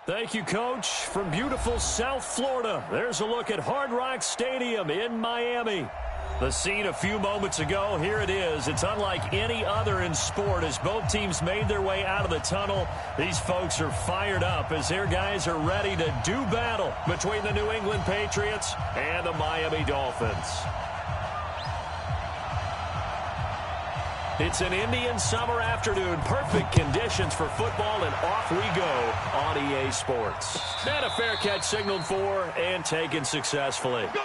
Thank you, Coach. From beautiful South Florida, there's a look at Hard Rock Stadium in Miami. The scene a few moments ago, here it is. It's unlike any other in sport as both teams made their way out of the tunnel. These folks are fired up as their guys are ready to do battle between the New England Patriots and the Miami Dolphins. It's an Indian summer afternoon. Perfect conditions for football, and off we go on EA Sports. And a fair catch signaled for and taken successfully. Go!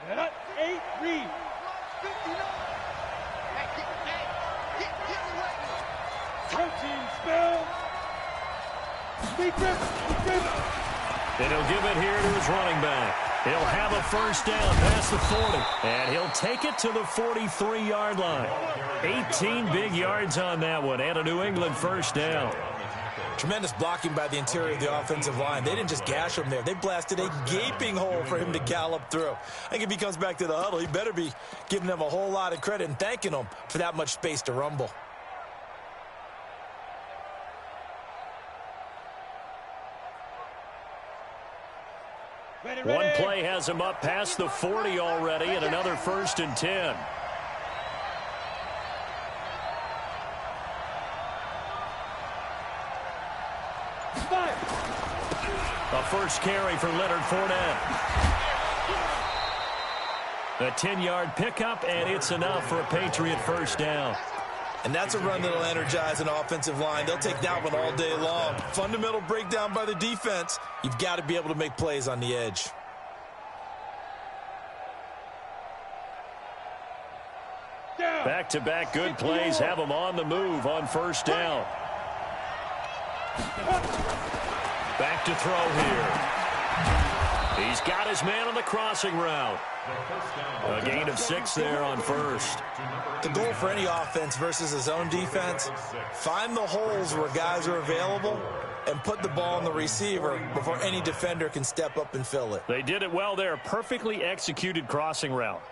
Set up, 8, read. 59. Protein spell. Speak. And he'll give it here to his running back. He'll have a first down past the 40. And he'll take it to the 43-yard line. 18 big yards on that one and a New England first down. Tremendous blocking by the interior of the offensive line. They didn't just gash him there. They blasted a gaping hole for him to gallop through. I think if he comes back to the huddle, he better be giving them a whole lot of credit and thanking them for that much space to rumble. One play has him up past the 40 already and another 1st and 10. A first carry for Leonard Fournette. A 10-yard pickup, and it's enough for a Patriot first down. And that's a run that'll energize an offensive line. They'll take that one all day long. Fundamental breakdown by the defense. You've got to be able to make plays on the edge. Back-to-back good plays have them on the move on first down. Back to throw here. He's got his man on the crossing route. A gain of 6 there on first. The goal for any offense versus his own defense, find the holes where guys are available and put the ball on the receiver before any defender can step up and fill it. They did it well there. Perfectly executed crossing route.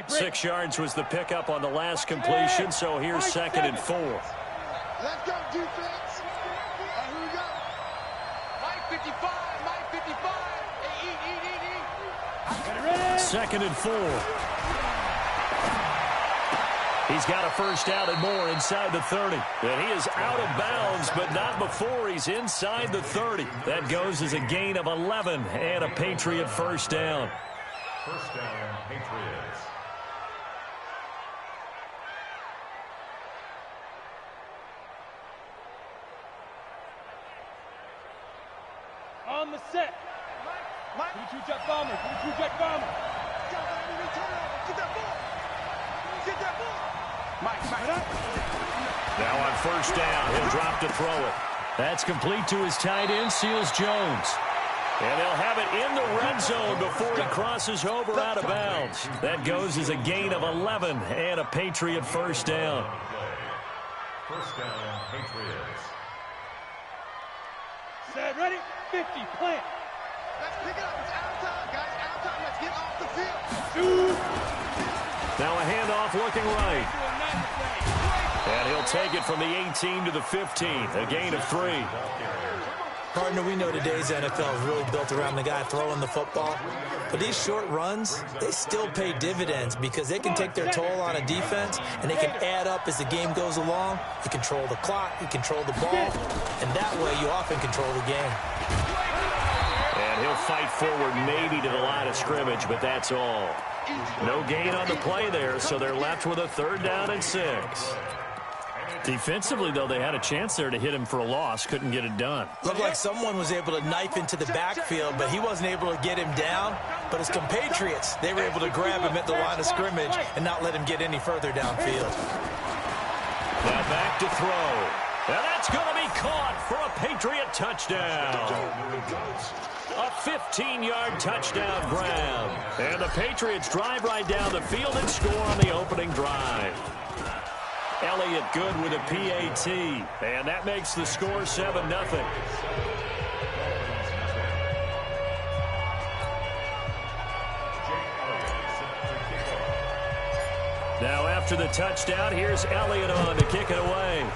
6 yards was the pickup on the last completion, so here's 2nd and 4. Let's go, defense. Here we go. Mike 55. 2nd and 4. He's got a first down and more inside the 30. And he is out of bounds, but not before he's inside the 30. That goes as a gain of 11 and a Patriot first down. First down, Patriots. On the set. 22-jet bomber. 22-jet bomber. Get that ball. Mike. Now on first down, he'll drop to throw it. That's complete to his tight end, Seals Jones. And they'll have it in the red zone before he crosses over out of bounds. That goes as a gain of 11 and a Patriot first down. First down, Patriots. Set, ready, 50, plant. Let's pick it up. It's out of time, guys. Out of time. Let's get off the field. Now a handoff looking right. And he'll take it from the 18 to the 15. A gain of 3. Partner, we know today's NFL is really built around the guy throwing the football. But these short runs, they still pay dividends because they can take their toll on a defense and they can add up as the game goes along. You control the clock, you control the ball, and that way you often control the game. And he'll fight forward maybe to the line of scrimmage, but that's all. No gain on the play there, so they're left with a 3rd down and 6. Defensively, though, they had a chance there to hit him for a loss. Couldn't get it done. Looked like someone was able to knife into the backfield, but he wasn't able to get him down. But his compatriots, they were able to grab him at the line of scrimmage and not let him get any further downfield. Now back to throw. And that's going to be caught for a Patriot touchdown. A 15-yard touchdown grab. And the Patriots drive right down the field and score on the opening drive. Elliott good with a PAT. And that makes the score 7-0. Now after the touchdown, here's Elliott on to kick it away.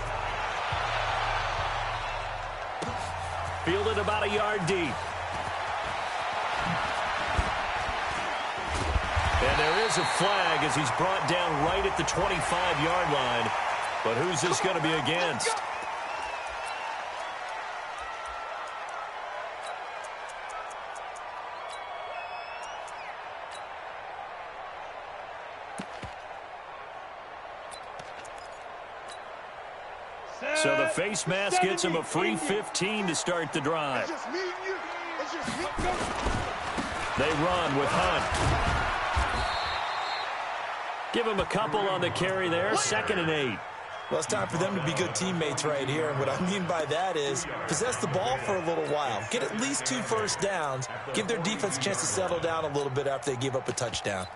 Fielded about a yard deep. And there is a flag as he's brought down right at the 25-yard line. But who's this going to be against? So the face mask gets him a free 15 to start the drive. They run with Hunt. Give him a couple on the carry there, 2nd and 8. Well, it's time for them to be good teammates right here. And what I mean by that is possess the ball for a little while. Get at least 2 first downs. Give their defense a chance to settle down a little bit after they give up a touchdown.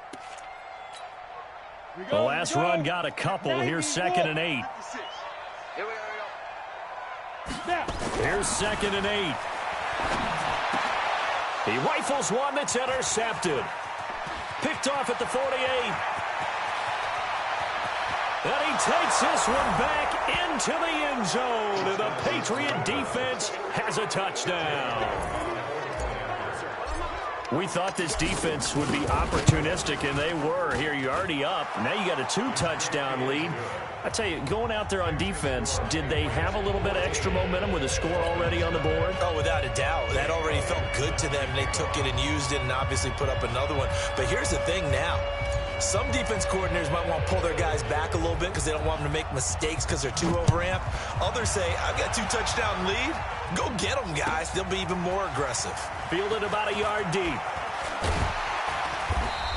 The last run got a couple. Here's 2nd and 8. Here's 2nd and 8. He rifles one that's intercepted. Picked off at the 48. And he takes this one back into the end zone. And the Patriot defense has a touchdown. We thought this defense would be opportunistic, and they were. Here, you're already up. Now you got a 2-touchdown lead. I tell you, going out there on defense, did they have a little bit of extra momentum with a score already on the board? Oh, without a doubt. That already felt good to them. They took it and used it and obviously put up another one. But here's the thing now. Some defense coordinators might want to pull their guys back a little bit because they don't want them to make mistakes because they're too overamped. Others say, I've got 2-touchdown lead. Go get them, guys. They'll be even more aggressive. Fielded about a yard deep.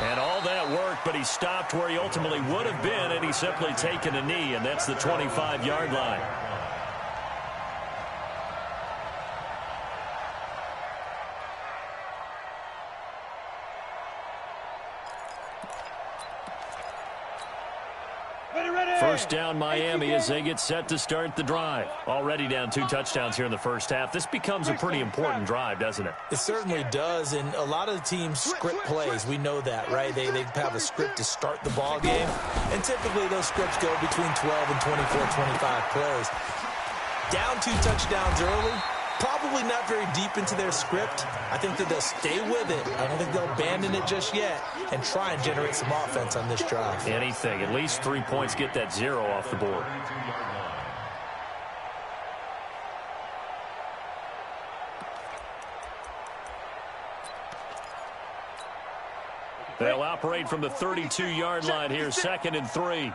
And all that worked, but he stopped where he ultimately would have been, and he's simply taken a knee, and that's the 25-yard line. First down Miami as they get set to start the drive. Already down 2 touchdowns here in the first half. This becomes a pretty important drive, doesn't it? It certainly does, and a lot of the teams script plays. We know that, right? They have a script to start the ball game, and typically those scripts go between 12 and 24, 25 plays. Down 2 touchdowns early, probably not very deep into their script. I think that they'll stay with it. I don't think they'll abandon it just yet and try and generate some offense on this drive. Anything. At least 3 points, get that 0 off the board. They'll operate from the 32-yard line here, 2nd and 3.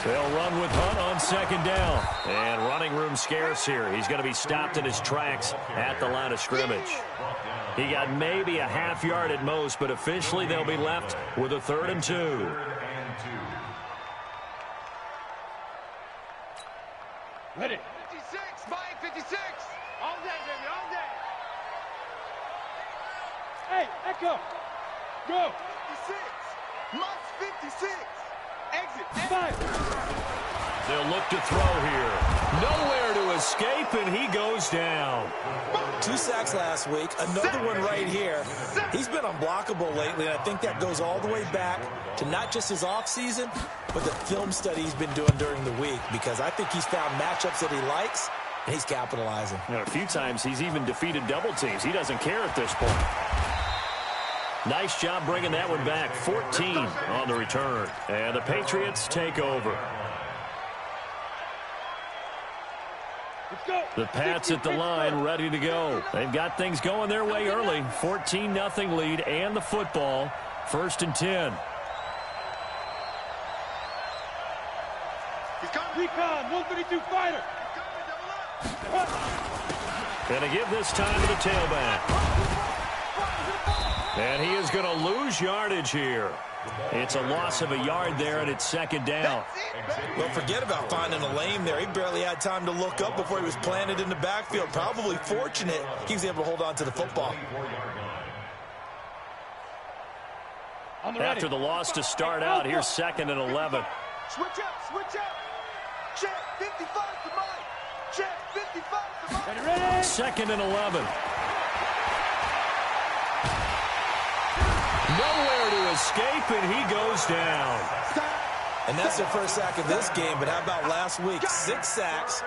They'll run with Hunt on 2nd down. And running room scarce here. He's going to be stopped in his tracks at the line of scrimmage. He got maybe a half yard at most, but officially they'll be left with a 3rd and 2. Ready. 56, Mike, 56. All day, baby, all day. Hey, Echo. Go. 56. Mike's 56. Exit. 5. They'll look to throw here. Nowhere to escape, and he goes down. 2 sacks last week, another one right here. He's been unblockable lately, and I think that goes all the way back to not just his offseason, but the film study he's been doing during the week, because I think he's found matchups that he likes, and he's capitalizing. You know, a few times he's even defeated double teams. He doesn't care at this point. Nice job bringing that one back. 14 on the return. And the Patriots take over. The Pats at the line, ready to go. They've got things going their way early. 14-0 lead and the football. 1st and 10. Recon, 132 fighter. Going to give this time to the tailback. And he is going to lose yardage here. It's a loss of a yard there, and it's 2nd down. Well, forget about finding a lane there. He barely had time to look up before he was planted in the backfield. Probably fortunate he was able to hold on to the football. After the loss to start out, here's 2nd and 11. Switch up. Check, 55 to Mike. Check, 55 to Mike. Ready? 2nd and 11. Nowhere to escape, and he goes down. And that's their first sack of this game, but how about last week? 6 sacks,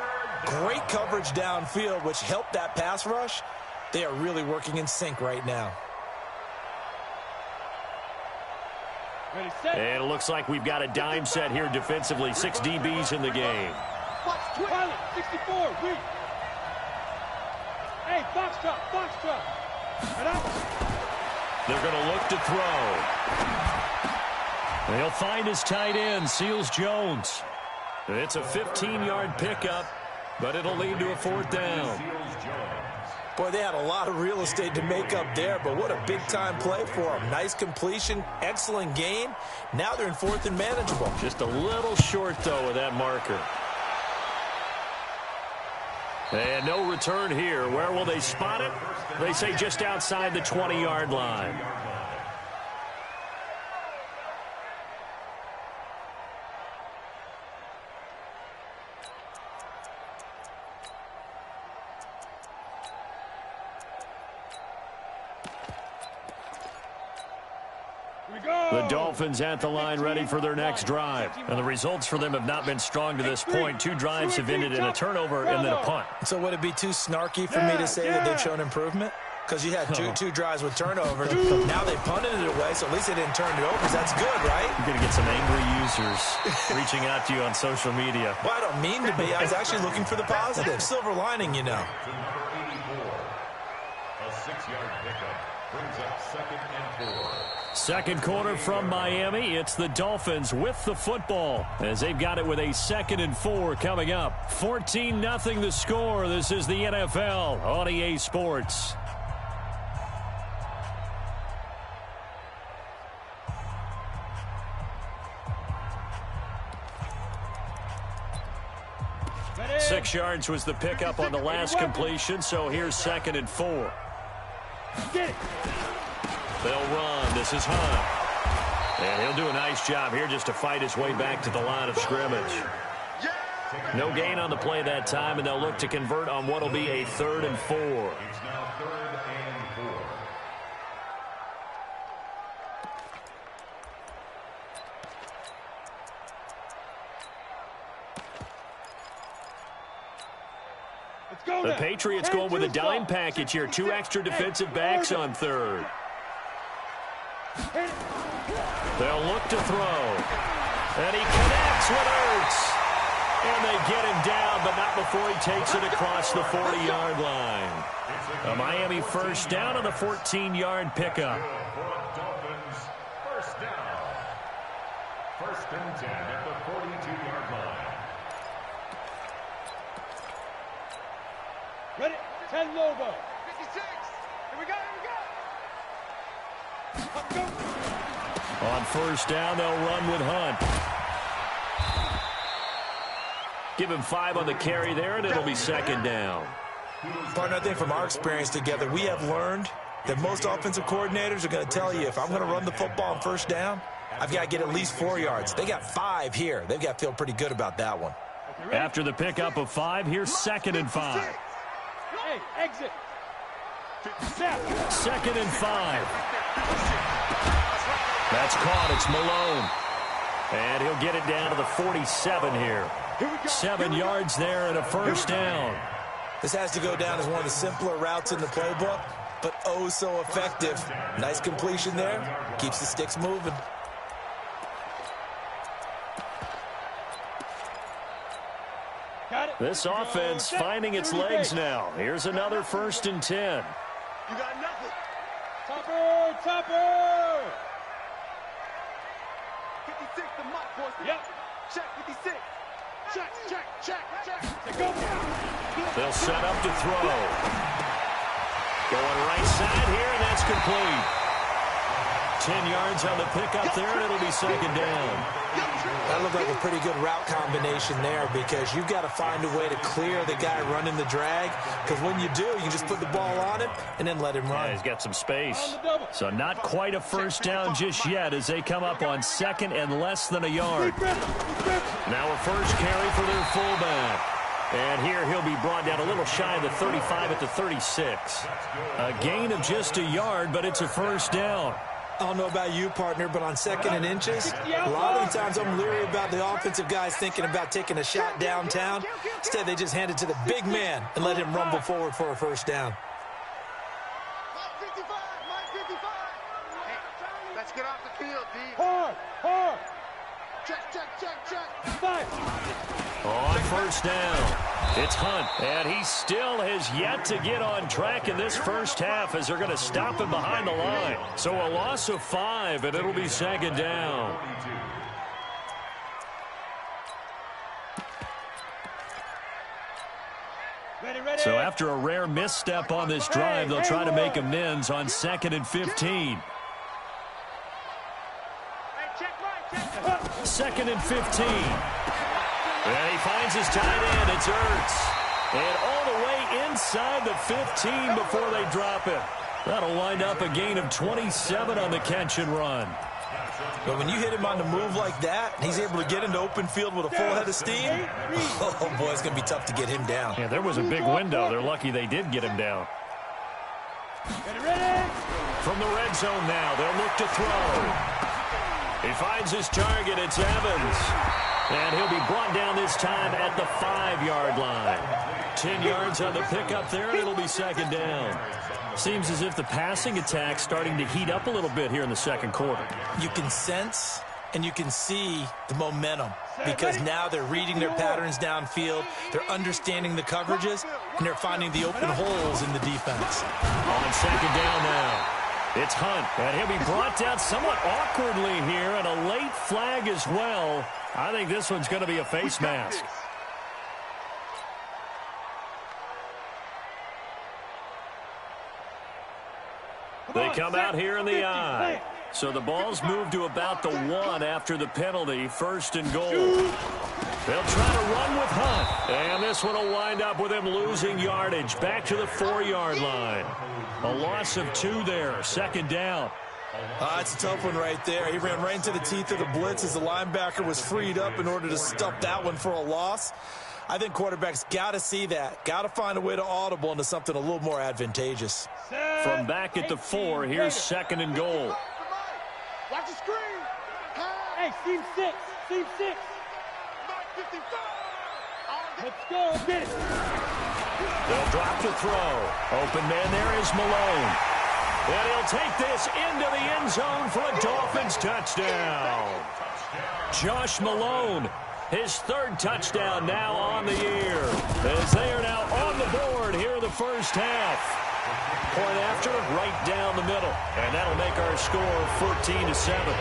great coverage downfield, which helped that pass rush. They are really working in sync right now. Ready, set. And it looks like we've got a dime set here defensively. 6 DBs in the game. Pilot, 64, weak. Hey, box drop. Right out. They're going to look to throw. They'll find his tight end, Seals Jones. It's a 15-yard pickup, but it'll lead to a 4th down. Boy, they had a lot of real estate to make up there, but what a big-time play for them. Nice completion, excellent gain. Now they're in 4th and manageable. Just a little short, though, with that marker. And no return here. Where will they spot it? They say just outside the 20-yard line. The Dolphins at the line ready for their next drive. And the results for them have not been strong to this point. 2 drives have ended in a turnover and then a punt. So would it be too snarky for me to say that they've shown improvement? Because you had two drives with turnovers. Now they punted it away, so at least they didn't turn it over. So that's good, right? You're going to get some angry users reaching out to you on social media. Well, I don't mean to be. I was actually looking for the positive. Silver lining, you know. A 6-yard pickup brings up 2nd and 4. Second quarter from Miami. It's the Dolphins with the football as they've got it with a 2nd and 4 coming up. 14-0 the score. This is the NFL on EA Sports. Ready? 6 yards was the pickup on the last completion, so here's 2nd and 4. Get it. They'll run. This is Hunt. And he'll do a nice job here just to fight his way back to the line of scrimmage. No gain on the play that time, and they'll look to convert on what will be a 3rd and 4. It's now 3rd and 4. Let's go The now. Patriots going with a dime package here. 2 extra defensive backs on 3rd. They'll look to throw. And he connects with Ertz. And they get him down, but not before he takes it across the 40-yard line. A Miami first down on the 14-yard pickup. Dolphins, first down. 1st and 10 at the 42-yard line. Ready? 10 Lobo. 56. Here we go. Let's go. On first down, they'll run with Hunt. Give him 5 on the carry there, and it'll be 2nd down. Partner, I think from our experience together, we have learned that most offensive coordinators are going to tell you, if I'm going to run the football on first down, I've got to get at least 4 yards. They got 5 here. They've got to feel pretty good about that one. After the pickup of 5, here's 2nd and 5. Hey, exit. 2nd and 5. That's caught. It's Malone. And he'll get it down to the 47 here. 7 yards there and a first down. This has to go down as one of the simpler routes in the playbook, but oh so effective. Nice completion there. Keeps the sticks moving. This offense finding its legs now. Here's another 1st and 10. You got nothing. Topper. 56 to Mike, boys. Yep. Check, 56. Check. Go. They'll set up to throw. Going right side here, and that's complete. 10 yards on the pickup there, and it'll be second down. That looked like a pretty good route combination there because you've got to find a way to clear the guy running the drag, because when you do, you just put the ball on him and then let him run. Yeah, he's got some space. So not quite a first down just yet as they come up on second and less than a yard. Now a first carry for their fullback. And here he'll be brought down a little shy of the 35 at the 36. A gain of just a yard, but it's a first down. I don't know about you, partner, but on second and inches, a lot of the times I'm leery about the offensive guys thinking about taking a shot downtown. Instead, they just hand it to the big man and let him rumble forward for a first down. Hey, let's get off the field, D. Hard. Check. On first down, it's Hunt, and he still has yet to get on track in this first half as they're going to stop him behind the line. So a loss of 5, and it'll be second down. Ready. So after a rare misstep on this drive, they'll try to make amends on 2nd and 15. Second and 15. And he finds his tight end. It's Ertz. And all the way inside the 15 before they drop it. That'll wind up a gain of 27 on the catch and run. But when you hit him on the move like that, he's able to get into open field with a full head of steam. Oh, boy, it's going to be tough to get him down. Yeah, there was a big window. They're lucky they did get him down. Ready. From the red zone now, they'll look to throw. He finds his target. It's Evans. And he'll be brought down this time at the 5-yard line. 10 yards on the pickup there, and it'll be second down. Seems as if the passing attack's starting to heat up a little bit here in the second quarter. You can sense and you can see the momentum because now they're reading their patterns downfield, they're understanding the coverages, and they're finding the open holes in the defense. On second down now, it's Hunt, and he'll be brought down somewhat awkwardly here, and a late flag as well. I think this one's going to be a face mask. They come out here in the eye. So the ball's moved to about the 1 after the penalty, 1st and goal. They'll try to run with Hunt. And this one will wind up with him losing yardage back to the 4-yard line. A loss of 2 there, second down. It's a tough one right there. He ran right into the teeth of the blitz as the linebacker was freed up in order to stuff that one for a loss. I think quarterbacks got to see that. Got to find a way to audible into something a little more advantageous. From back at the 4, here's 2nd and goal. Watch the screen. Hey, team 6. Let's go. Get it. They'll drop to throw. Open man there is Malone. And he'll take this into the end zone for a Dolphins touchdown. Josh Malone, his 3rd touchdown now on the year, as they are now on the board here in the first half. Point after, right down the middle. And that'll make our score 14-7.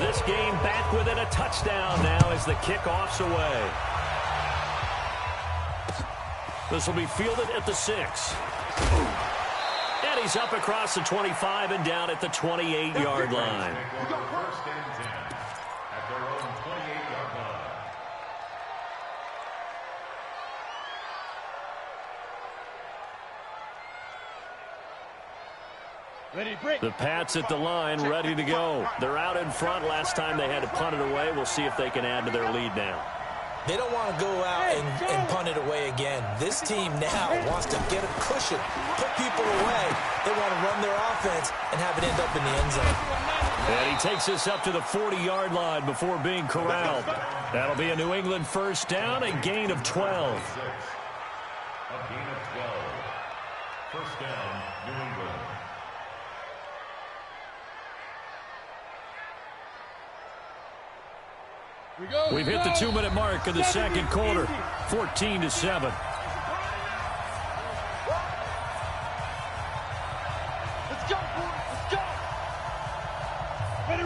This game back within a touchdown now as the kickoff's away. This will be fielded at the 6. And he's up across the 25 and down at the 28-yard line. First and 10 at their own 28-yard line. Ready, break. The Pats at the line, ready to go. They're out in front. Last time they had to punt it away. We'll see if they can add to their lead now. They don't want to go out and punt it away again. This team now wants to get a cushion, put people away. They want to run their offense and have it end up in the end zone. And he takes this up to the 40-yard line before being corralled. That'll be a New England first down, a gain of 12. A gain of 12. First down, New England. We've hit the 2-minute mark of the second quarter, 14-7. Let's go, boys. Let's go.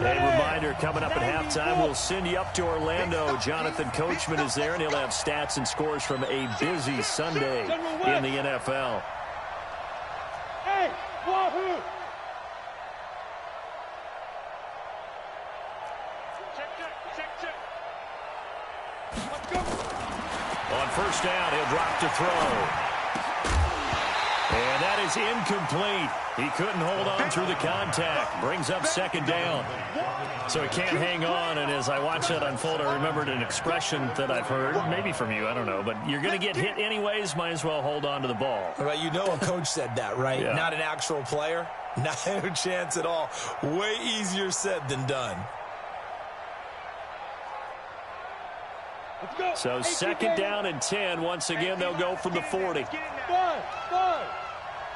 They remind reminder, coming up at halftime, we'll send you up to Orlando. Jonathan Coachman is there, and he'll have stats and scores from a busy Sunday in the NFL. Hey, Wahoo! On first down, he'll drop to throw. And that is incomplete. He couldn't hold on through the contact. Brings up second down. So he can't hang on, and as I watch that unfold, I remembered an expression that I've heard, maybe from you, I don't know, but you're going to get hit anyways, might as well hold on to the ball. Well, you know a coach said that, right? Yeah. Not an actual player. Not a chance at all. Way easier said than done. Let's go. So second down and 10. Once again, they'll go from the 40. Five.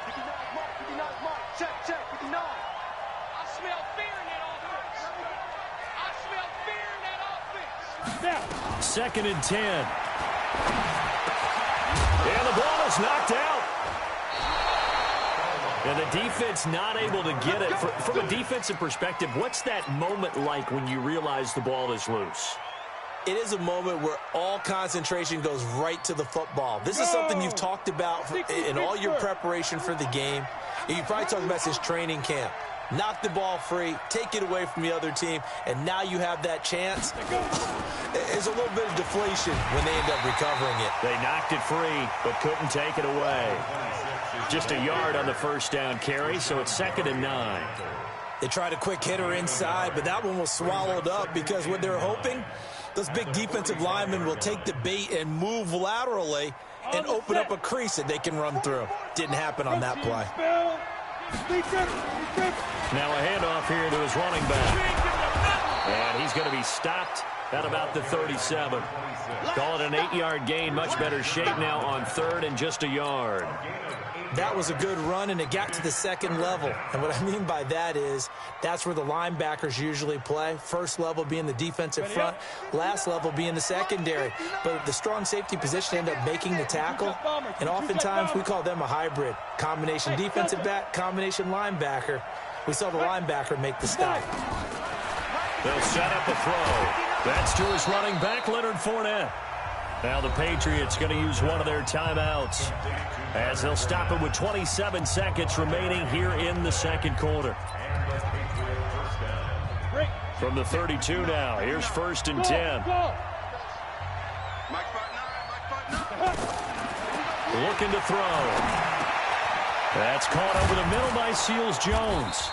59, mark, check, 59. I smell fear in that offense. I smell fear in that offense. Now. Second and 10. And the ball is knocked out. And the defense not able to get it. From a defensive perspective, what's that moment like when you realize the ball is loose? It is a moment where all concentration goes right to the football. This is something you've talked about in all your preparation for the game. You probably talked about since training camp. Knock the ball free, take it away from the other team, and now you have that chance. There's a little bit of deflation when they end up recovering it. They knocked it free, but couldn't take it away. Just a yard on the first down carry, so it's second and 9. They tried a quick hitter inside, but that one was swallowed up because what they're hoping, those big defensive linemen will take the bait and move laterally and open up a crease that they can run through. Didn't happen on that play. Now a handoff here to his running back. And he's going to be stopped at about the 37. Call it an 8-yard gain. Much better shape now on third and just a yard. That was a good run, and it got to the second level. And what I mean by that is that's where the linebackers usually play. First level being the defensive front, last level being the secondary. But the strong safety position end up making the tackle, and oftentimes we call them a hybrid. Combination defensive back, combination linebacker. We saw the linebacker make the stop. They'll set up a throw. That's to his running back, Leonard Fournette. Now the Patriots going to use one of their timeouts as they'll stop it with 27 seconds remaining here in the second quarter. From the 32 now, here's first and 10. Looking to throw. That's caught over the middle by Seals-Jones.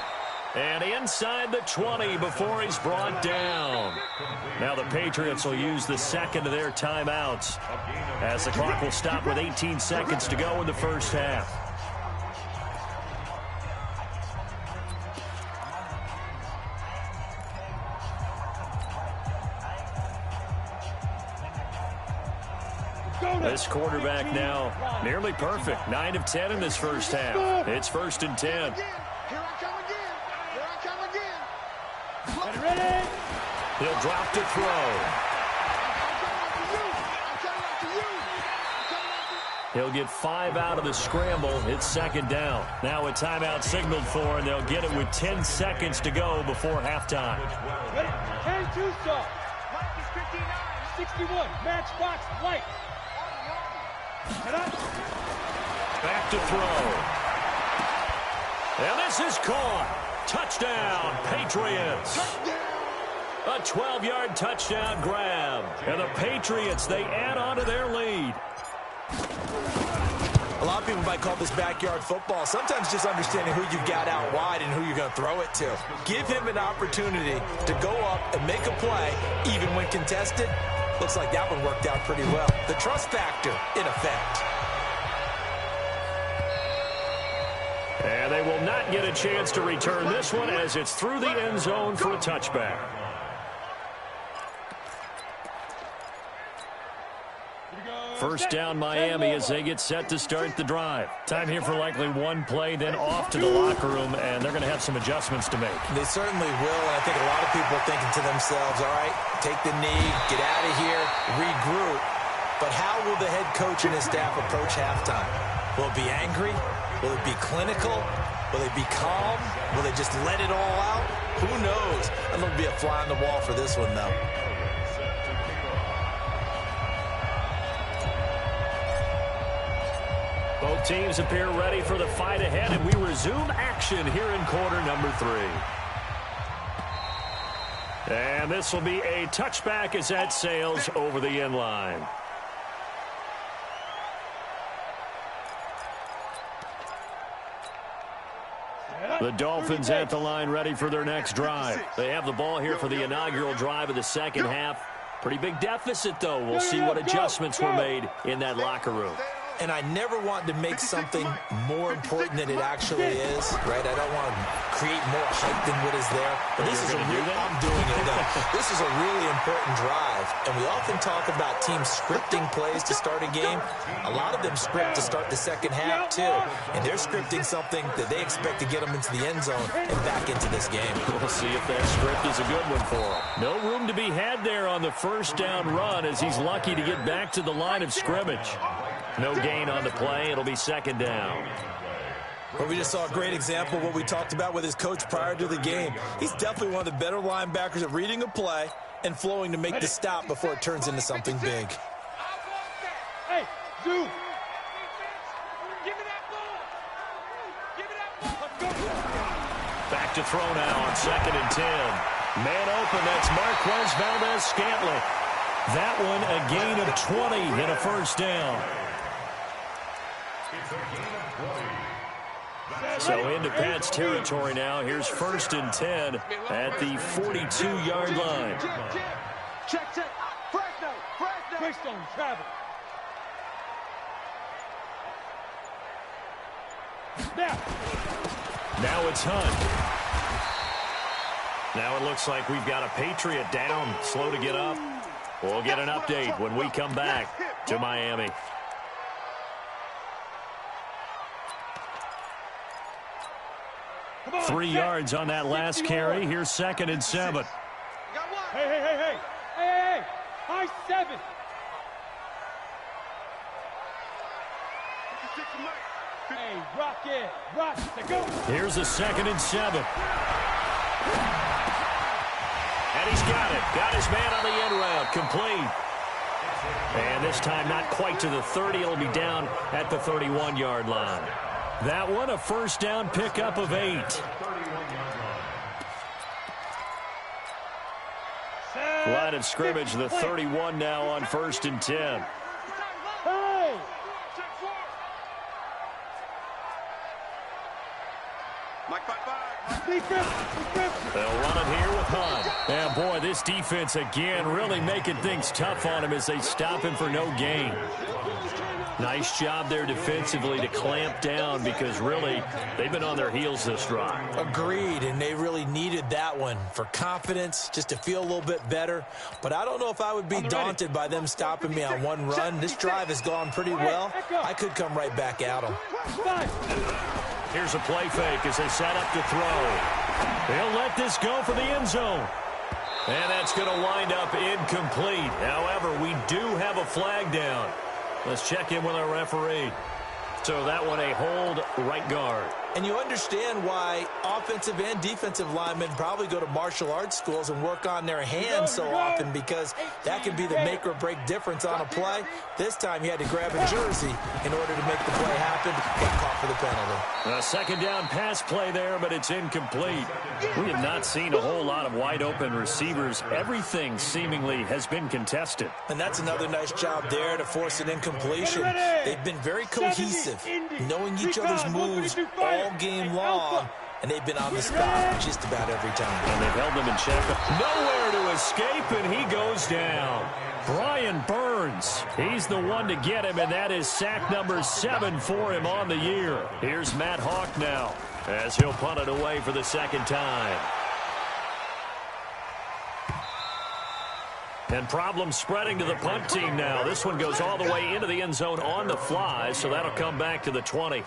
And inside the 20 before he's brought down. Now the Patriots will use the second of their timeouts as the clock will stop with 18 seconds to go in the first half. This quarterback now nearly perfect. 9 of 10 in this first half. It's first and 10. Ready? He'll drop to throw. He'll get 5 out of the scramble. It's second down. Now a timeout signaled for, and they'll get it with 10 seconds to go before halftime. Ready? 10-2 stop. 61. Matchbox light. Back to throw. And this is caught. Touchdown, Patriots. A 12-yard touchdown grab. And the Patriots, they add on to their lead. A lot of people might call this backyard football. Sometimes just understanding who you've got out wide and who you're going to throw it to. Give him an opportunity to go up and make a play, even when contested. Looks like that one worked out pretty well. The trust factor, in effect. And they will not get a chance to return this one as it's through the end zone for a touchback. First down Miami as they get set to start the drive. Time here for likely one play, then off to the locker room, and they're going to have some adjustments to make. They certainly will, and I think a lot of people are thinking to themselves, all right, take the knee, get out of here, regroup. But how will the head coach and his staff approach halftime? Will it be angry? Will it be clinical? Will they be calm? Will they just let it all out? Who knows? I'm going to be a fly on the wall for this one, though. Both teams appear ready for the fight ahead, and we resume action here in quarter number 3. And this will be a touchback as that sails over the end line. The Dolphins at the line ready for their next drive. They have the ball here for the inaugural drive of the second half. Pretty big deficit, though. We'll see what adjustments were made in that locker room. And I never want to make something more important than it actually is, right? I don't want to create more hype than what is there. But this is a real, I'm doing it though. This is a really important drive. And we often talk about teams scripting plays to start a game. A lot of them script to start the second half too. And they're scripting something that they expect to get them into the end zone and back into this game. We'll see if that script is a good one for them. No room to be had there on the first down run as he's lucky to get back to the line of scrimmage. No gain on the play. It'll be second down. Well, we just saw a great example of what we talked about with his coach prior to the game. He's definitely one of the better linebackers at reading a play and flowing to make the stop before it turns into something big. Hey, Zoo. Give me that ball. Give me that ball. Back to throw now on 2nd and 10. Man open, that's Marquez Valdez-Scantling. That one a gain of 20 and a first down. So into Pat's territory now. Here's 1st and 10 at the 42-yard line. Check. Fresno. Quickstone, travel. Snap. Now it's Hunt. Now it looks like we've got a Patriot down, slow to get up. We'll get an update when we come back to Miami. Come on, 3 yards on that last carry. Here's 2nd and 7. Hey. High 7. Hey, rock it. Go. Here's a 2nd and 7. And he's got it. Got his man on the end route. Complete. And this time not quite to the 30. It'll be down at the 31-yard line. That one a first down pickup of 8. Line of scrimmage, the 31 now on 1st and 10. Hey. They'll run it here with Hunt. And boy, this defense again really making things tough on him as they stop him for no gain. Nice job there defensively to clamp down because really they've been on their heels this drive. Agreed, and they really needed that one for confidence, just to feel a little bit better. But I don't know if I would be daunted by them stopping me on one run. This drive has gone pretty well. I could come right back at them. Here's a play fake as they set up to throw. They'll let this go for the end zone. And that's going to wind up incomplete. However, we do have a flag down. Let's check in with our referee. So that one a hold right guard. And you understand why offensive and defensive linemen probably go to martial arts schools and work on their hands so often, because that can be the make or break difference on a play. This time he had to grab a jersey in order to make the play happen. Got caught for the penalty. A second down pass play there, but it's incomplete. We have not seen a whole lot of wide open receivers. Everything seemingly has been contested. And that's another nice job there to force an incompletion. They've been very cohesive, knowing each other's moves all game long, and they've been on the spot just about every time. And they've held them in check. Nowhere to escape, and he goes down. Brian Burns, he's the one to get him, and that is sack number 7 for him on the year. Here's Matt Hawk now as he'll punt it away for the second time. And problems spreading to the punt team now. This one goes all the way into the end zone on the fly, so that'll come back to the 20.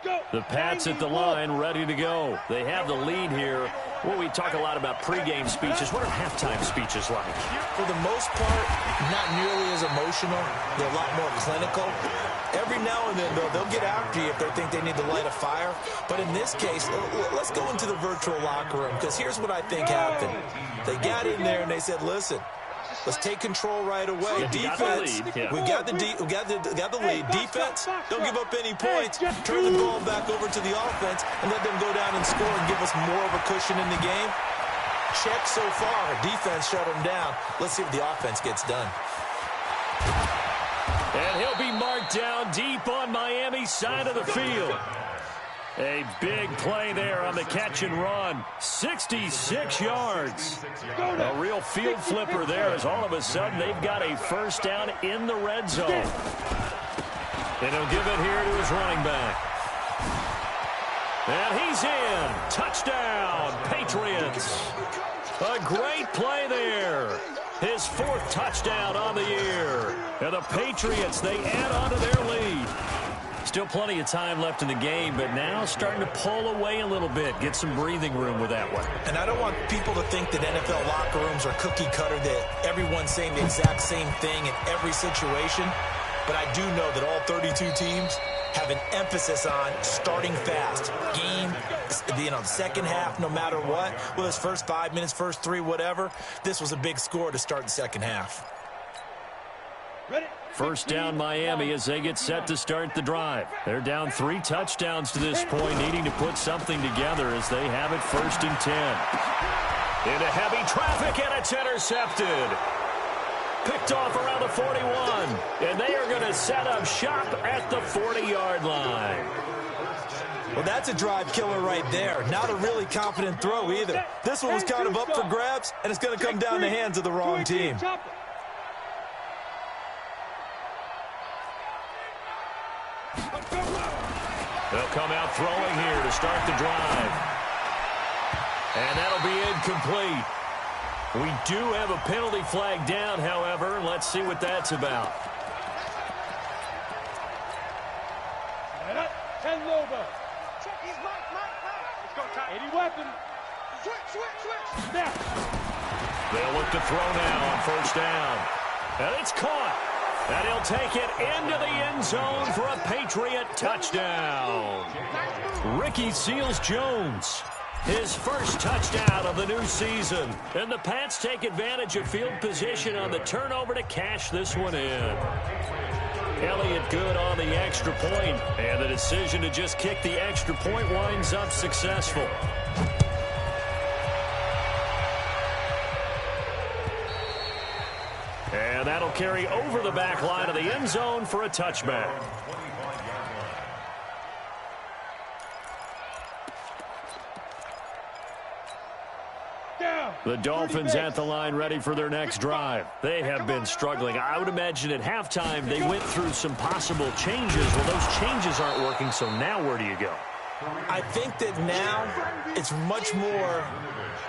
The Pats at the line, ready to go. They have the lead here. Well, we talk a lot about pregame speeches. What are halftime speeches like? For the most part, not nearly as emotional. They're a lot more clinical. Every now and then, though, they'll get after you if they think they need to light a fire. But in this case, let's go into the virtual locker room, because here's what I think happened. They got in there and they said, listen, let's take control right away. Defense, we got the lead. Defense, don't give up any points. Turn the ball back over to the offense and let them go down and score and give us more of a cushion in the game. Check so far. Defense shut them down. Let's see what the offense gets done. And he'll be marked down deep on Miami's side of the field. A big play there on the catch and run. 66 yards. A real field flipper there as all of a sudden they've got a first down in the red zone. And he'll give it here to his running back. And he's in. Touchdown, Patriots. A great play there. His 4th touchdown on the year. And the Patriots, they add on to their lead. Still plenty of time left in the game, but now starting to pull away a little bit. Get some breathing room with that one. And I don't want people to think that NFL locker rooms are cookie cutter, that everyone's saying the exact same thing in every situation. But I do know that all 32 teams have an emphasis on starting fast. Game, the second half, no matter what. Well, it's first 5 minutes, first 3, whatever. This was a big score to start the second half. First down Miami as they get set to start the drive. They're down 3 touchdowns to this point, needing to put something together as they have it 1st and 10. Into heavy traffic, and it's intercepted. Picked off around the 41, and they are going to set up shop at the 40-yard line. Well, that's a drive killer right there. Not a really confident throw either. This one was kind of up for grabs, and it's going to come down the hands of the wrong team. They'll come out throwing here to start the drive. And that'll be incomplete. We do have a penalty flag down, however. Let's see what that's about. Any weapon. Switch. They'll look to throw now on first down. And it's caught. And he'll take it into the end zone for a Patriot touchdown. Ricky Seals-Jones, his first touchdown of the new season. And the Pats take advantage of field position on the turnover to cash this one in. Elliott good on the extra point, and the decision to just kick the extra point winds up successful. And that'll carry over the back line of the end zone for a touchback. The Dolphins at the line ready for their next drive. They have been struggling. I would imagine at halftime they went through some possible changes. Well, those changes aren't working, so now where do you go? I think that now it's much more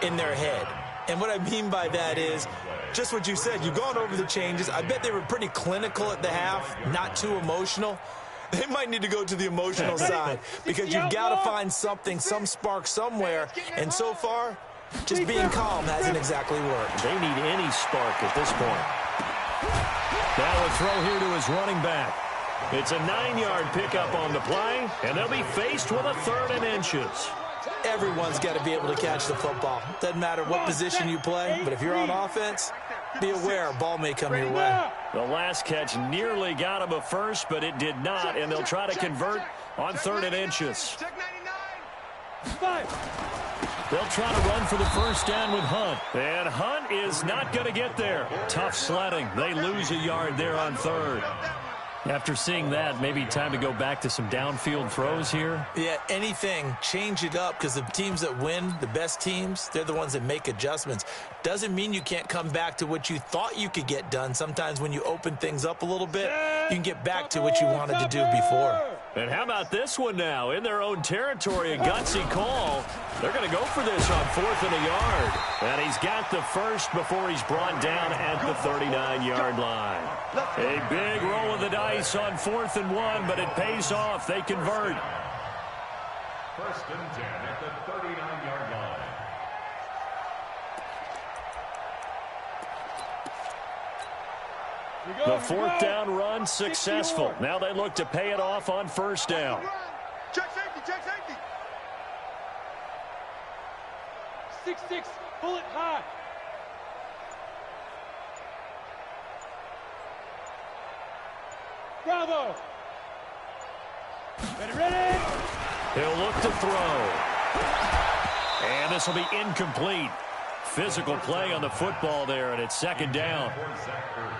in their head. And what I mean by that is just what you said. You've gone over the changes. I bet they were pretty clinical at the half, not too emotional. They might need to go to the emotional side because you've got to find something, some spark somewhere. And so far, just being calm hasn't exactly worked. They need any spark at this point. Now a throw here to his running back. It's a 9-yard pickup on the play, and they'll be faced with a 3rd and inches. Everyone's got to be able to catch the football. Doesn't matter what position you play, but if you're on offense, be aware a ball may come your way. The last catch nearly got him a first, but it did not, and they'll try to convert on 3rd and inches. They'll try to run for the first down with Hunt. And Hunt is not going to get there. Tough sledding. They lose a yard there on 3rd. After seeing that, maybe time to go back to some downfield throws here. Yeah, anything. Change it up because the teams that win, the best teams, they're the ones that make adjustments. Doesn't mean you can't come back to what you thought you could get done. Sometimes when you open things up a little bit, you can get back to what you wanted to do before. And how about this one now? In their own territory, a gutsy call. They're going to go for this on 4th and a yard. And he's got the first before he's brought down at the 39-yard line. A big roll of the dice on 4th and 1, but it pays off. They convert. First and 10 at the 39-yard line. The fourth down run successful. Now they look to pay it off on first down. Check safety, check safety. 6-6, pull it high. Bravo. Ready. He'll look to throw. And this will be incomplete. Physical play on the football there, and it's second down.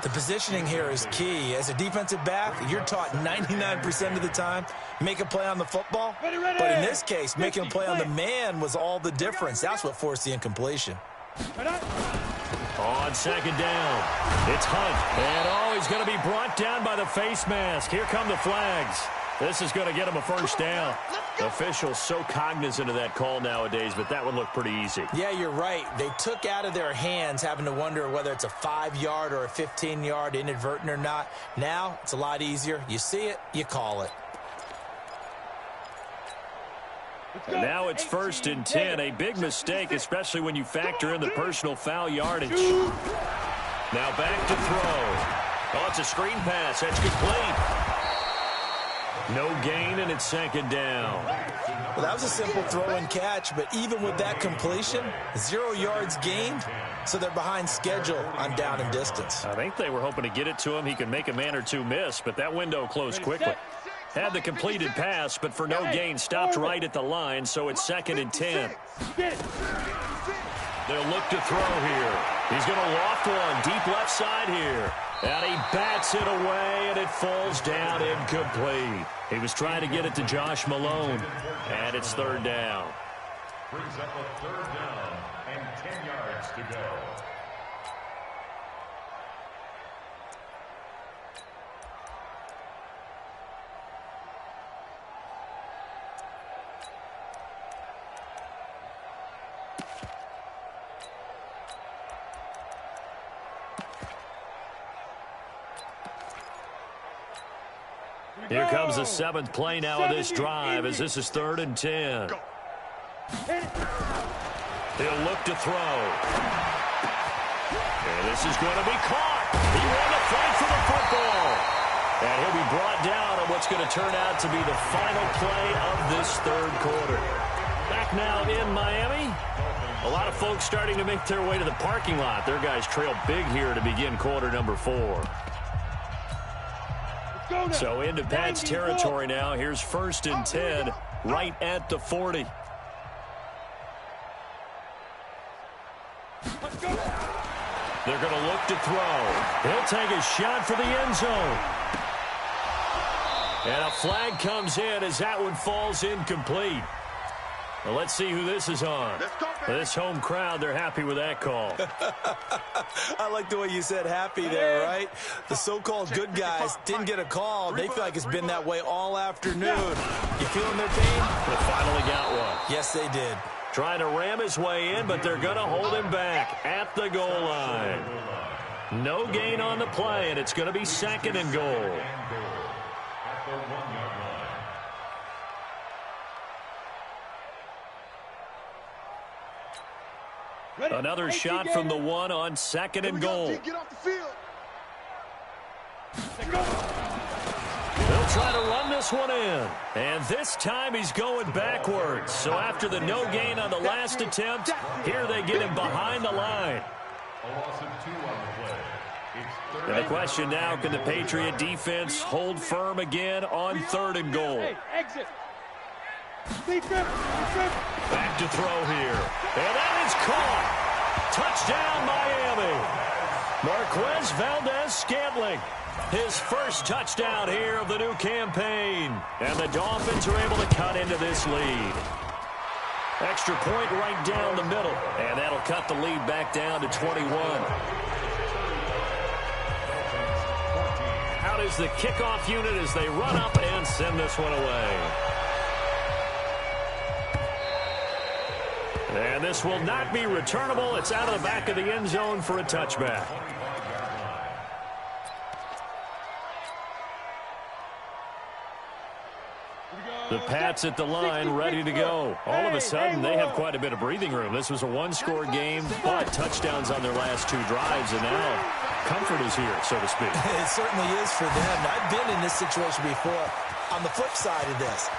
The positioning here is key. As a defensive back, you're taught 99% of the time, make a play on the football. But in this case, making a play on the man was all the difference. That's what forced the incompletion. On second down, it's Hunt. And he's going to be brought down by the face mask. Here come the flags. This is going to get him a first down. Officials so cognizant of that call nowadays, but that one looked pretty easy. Yeah, you're right. They took out of their hands having to wonder whether it's a 5-yard or a 15-yard inadvertent or not. Now, it's a lot easier. You see it, you call it. And now it's first and 10. A big mistake, especially when you factor in the personal foul yardage. Now back to throw. Oh, it's a screen pass. That's complete. No gain, and it's second down. Well, that was a simple throw and catch, but even with that completion, 0 yards gained, so they're behind schedule on down and distance. I think they were hoping to get it to him. He could make a man or two miss, but that window closed quickly. Had the completed pass, but for no gain, stopped right at the line, so it's second and 10. They'll look to throw here. He's going to loft one deep left side here. And he bats it away, and it falls down incomplete. He was trying to get it to Josh Malone, and it's third down. Brings up a third down and 10 yards to go. Here comes the 7th play now of this drive as this is third and 10. He'll look to throw. And this is going to be caught. He won the fight for the football. And he'll be brought down on what's going to turn out to be the final play of this third quarter. Back now in Miami. A lot of folks starting to make their way to the parking lot. Their guys trail big here to begin quarter number 4. So into Pat's territory now. Here's first and 10 right at the 40. They're going to look to throw. He'll take a shot for the end zone. And a flag comes in as that one falls incomplete. Well, let's see who this is on. This home crowd, they're happy with that call. I like the way you said happy there, right? The so-called good guys didn't get a call. They feel like it's been that way all afternoon. You feeling their pain? They finally got one. Yes, they did. Trying to ram his way in, but they're going to hold him back at the goal line. No gain on the play, and it's going to be second and goal. Another shot from the one on second and goal. Get off the field. They'll try to run this one in. And this time he's going backwards. So after the no gain on the last attempt, here they get him behind the line. And the question now, can the Patriot defense hold firm again on third and goal? Exit. Back to throw here. And that is caught. Touchdown, Miami. Marquez Valdez-Scantling. His first touchdown here of the new campaign. And the Dolphins are able to cut into this lead. Extra point right down the middle. And that'll cut the lead back down to 21. Out is the kickoff unit as they run up and send this one away. And this will not be returnable. It's out of the back of the end zone for a touchback. The Pats at the line, ready to go. All of a sudden, they have quite a bit of breathing room. This was a one-score game, but touchdowns on their last 2 drives, and now comfort is here, so to speak. It certainly is for them. I've been in this situation before on the flip side of this.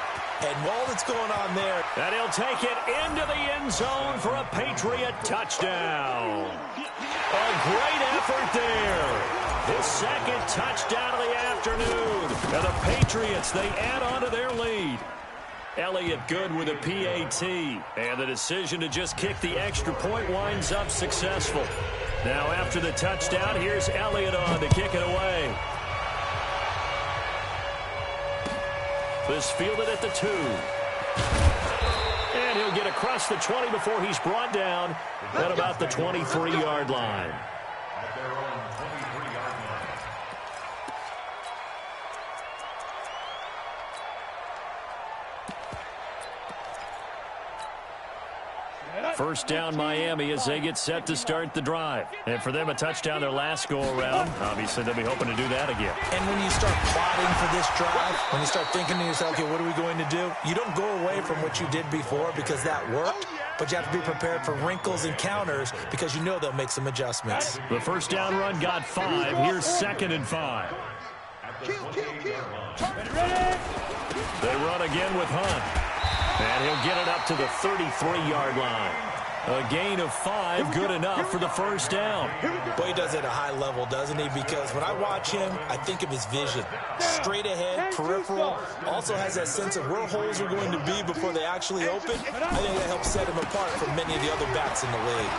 And all that's going on there. And he'll take it into the end zone for a Patriot touchdown. A great effort there. His second touchdown of the afternoon. And the Patriots, they add on to their lead. Elliott good with a PAT. And the decision to just kick the extra point winds up successful. Now after the touchdown, here's Elliott on to kick it away. This fielded at the 2. And he'll get across the 20 before he's brought down at about the 23-yard line. At their own 23-yard line. First down Miami as they get set to start the drive. And for them, a touchdown their last go-around. Obviously, they'll be hoping to do that again. And when you start plotting for this drive, when you start thinking to yourself, okay, what are we going to do? You don't go away from what you did before because that worked, but you have to be prepared for wrinkles and counters because you know they'll make some adjustments. The first down run got 5. Here's 2nd and 5. They run again with Hunt. And he'll get it up to the 33-yard line. A gain of 5, good enough for the first down. Boy, he does it at a high level, doesn't he? Because when I watch him, I think of his vision. Straight ahead, peripheral, also has that sense of where holes are going to be before they actually open. I think that helps set him apart from many of the other backs in the league.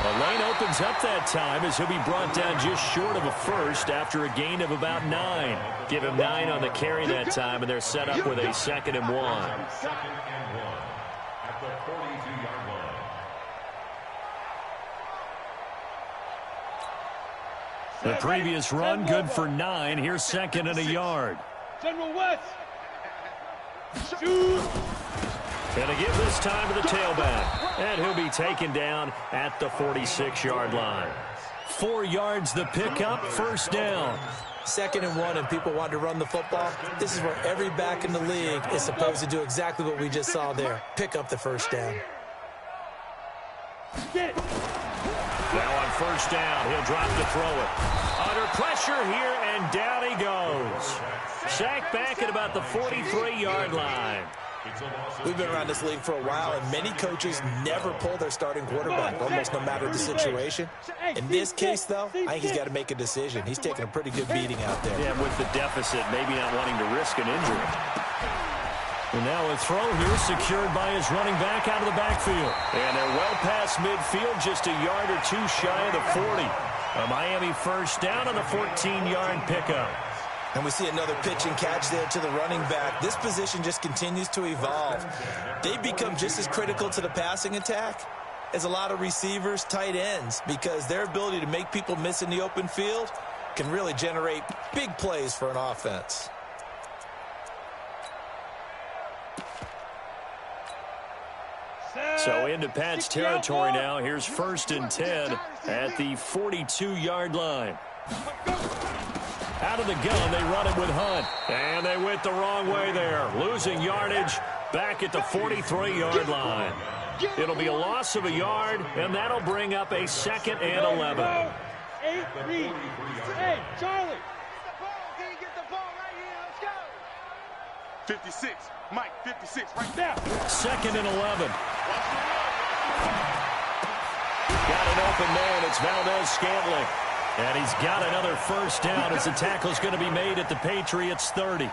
A lane opens up that time as he'll be brought down just short of a first after a gain of about 9. Give him 9 on the carry that time, and they're set up with a 2nd and 1. 2nd and 1 at the 42-yard line. The previous run, good for 9. Here's 2nd and a yard. General West. Shoot. And to give this time to the tailback. And he'll be taken down at the 46-yard line. 4 yards the pickup, first down. 2nd and 1, and people want to run the football. This is where every back in the league is supposed to do exactly what we just saw there. Pick up the first down. Now on first down, he'll drop to throw it. Under pressure here, and down he goes. Sacked back at about the 43-yard line. We've been around this league for a while, and many coaches never pull their starting quarterback, almost no matter the situation. In this case, though, I think he's got to make a decision. He's taking a pretty good beating out there. Yeah, with the deficit, maybe not wanting to risk an injury. And now a throw here secured by his running back out of the backfield. And they're well past midfield, just a yard or 2 shy of the 40. A Miami first down on the 14-yard pickup. And we see another pitch and catch there to the running back. This position just continues to evolve. They become just as critical to the passing attack as a lot of receivers, tight ends, because their ability to make people miss in the open field can really generate big plays for an offense. So into Pat's territory now. Here's 1st and 10 at the 42-yard line. Out of the gun, they run it with Hunt. And they went the wrong way there. Losing yardage back at the 43-yard line. It'll be a loss of a yard, and that'll bring up a 2nd and 11. 8 read. Hey, Charlie. Can you get the ball right here? Let's go. 56. Mike, 56 right now. 2nd and 11. Got an open man. It's Valdez-Scantling. And he's got another first down as the tackle's going to be made at the Patriots' 30.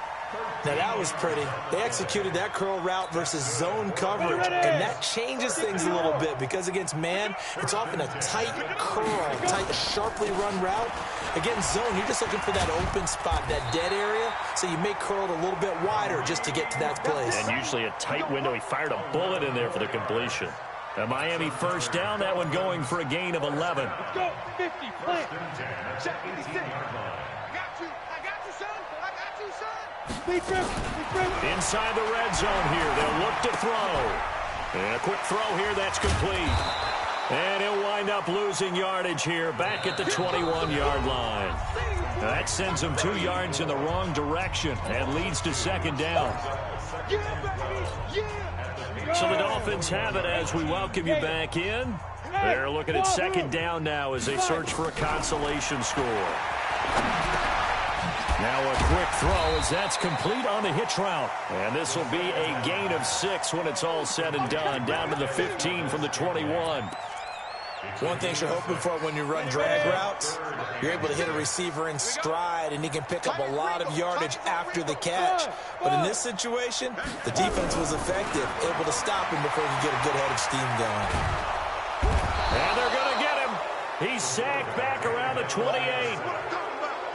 Now, that was pretty. They executed that curl route versus zone coverage, and that changes things a little bit because against man, it's often a tight curl, tight, sharply run route. Against zone, you're just looking for that open spot, that dead area, so you make curl a little bit wider just to get to that place. And usually a tight window. He fired a bullet in there for the completion. A Miami first down, that one going for a gain of 11. Let's go. 50, plant. Check 56. I got you, son. I got you, son. Big rip. Inside the red zone here. They'll look to throw. And a quick throw here. That's complete. And he'll wind up losing yardage here back at the 21-yard line. Now that sends him 2 yards in the wrong direction and leads to second down. So the Dolphins have it as we welcome you back in. They're looking at second down now as they search for a consolation score. Now a quick throw as that's complete on the hitch route. And this will be a gain of 6 when it's all said and done. Down to the 15 from the 21. One thing you're hoping for when you run drag routes, you're able to hit a receiver in stride, and he can pick up a lot of yardage after the catch. But in this situation, the defense was effective, able to stop him before he could get a good head of steam going. And they're going to get him. He's sacked back around the 28.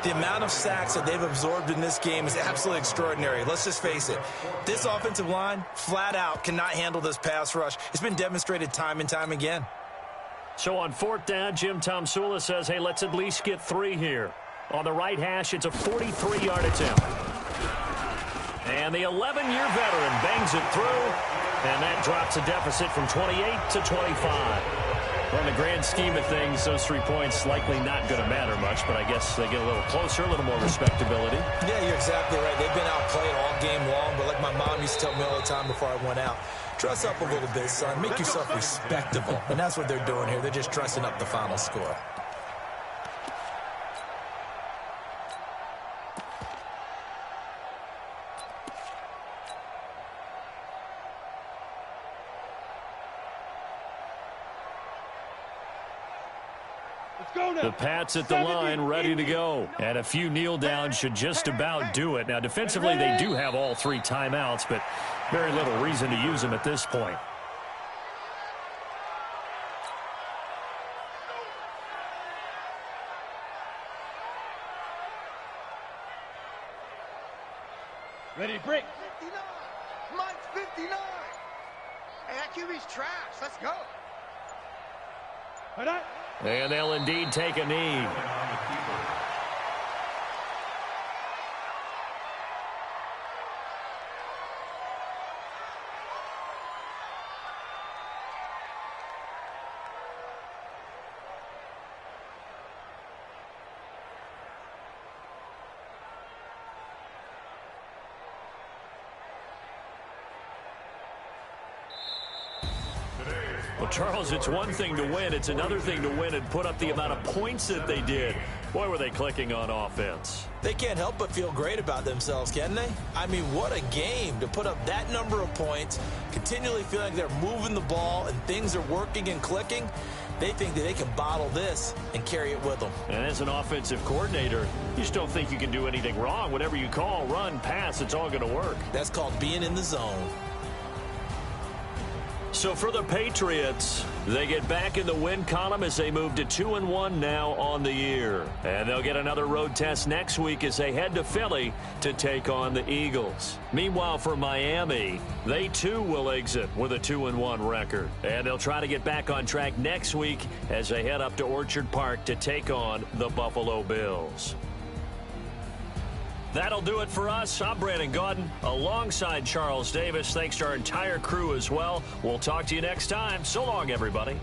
The amount of sacks that they've absorbed in this game is absolutely extraordinary. Let's just face it. This offensive line, flat out, cannot handle this pass rush. It's been demonstrated time and time again. So on 4th down, Jim Tomsula says, hey, let's at least get 3 here. On the right hash, it's a 43-yard attempt. And the 11-year veteran bangs it through, and that drops a deficit from 28 to 25. Well, in the grand scheme of things, those 3 points likely not going to matter much, but I guess they get a little closer, a little more respectability. Yeah, you're exactly right. They've been outplayed all game long, but like my mom used to tell me all the time before I went out, dress up a little bit, son. Make yourself respectable. And that's what they're doing here. They're just dressing up the final score. The Pats at the line ready to go. And a few kneel downs should just about do it. Now, defensively, they do have all 3 timeouts, but very little reason to use them at this point. Ready to break. 59. Mike's 59. Hey, that QB's trash. Let's go. And they'll indeed take a knee. Well, Charles, it's one thing to win. It's another thing to win and put up the amount of points that they did. Boy, were they clicking on offense. They can't help but feel great about themselves, can they? I mean, what a game to put up that number of points, continually feeling like they're moving the ball and things are working and clicking. They think that they can bottle this and carry it with them. And as an offensive coordinator, you just don't think you can do anything wrong. Whatever you call, run, pass, it's all going to work. That's called being in the zone. So for the Patriots, they get back in the win column as they move to 2-1 now on the year. And they'll get another road test next week as they head to Philly to take on the Eagles. Meanwhile, for Miami, they too will exit with a 2-1 record. And they'll try to get back on track next week as they head up to Orchard Park to take on the Buffalo Bills. That'll do it for us. I'm Brandon Gaudin alongside Charles Davis. Thanks to our entire crew as well. We'll talk to you next time. So long, everybody.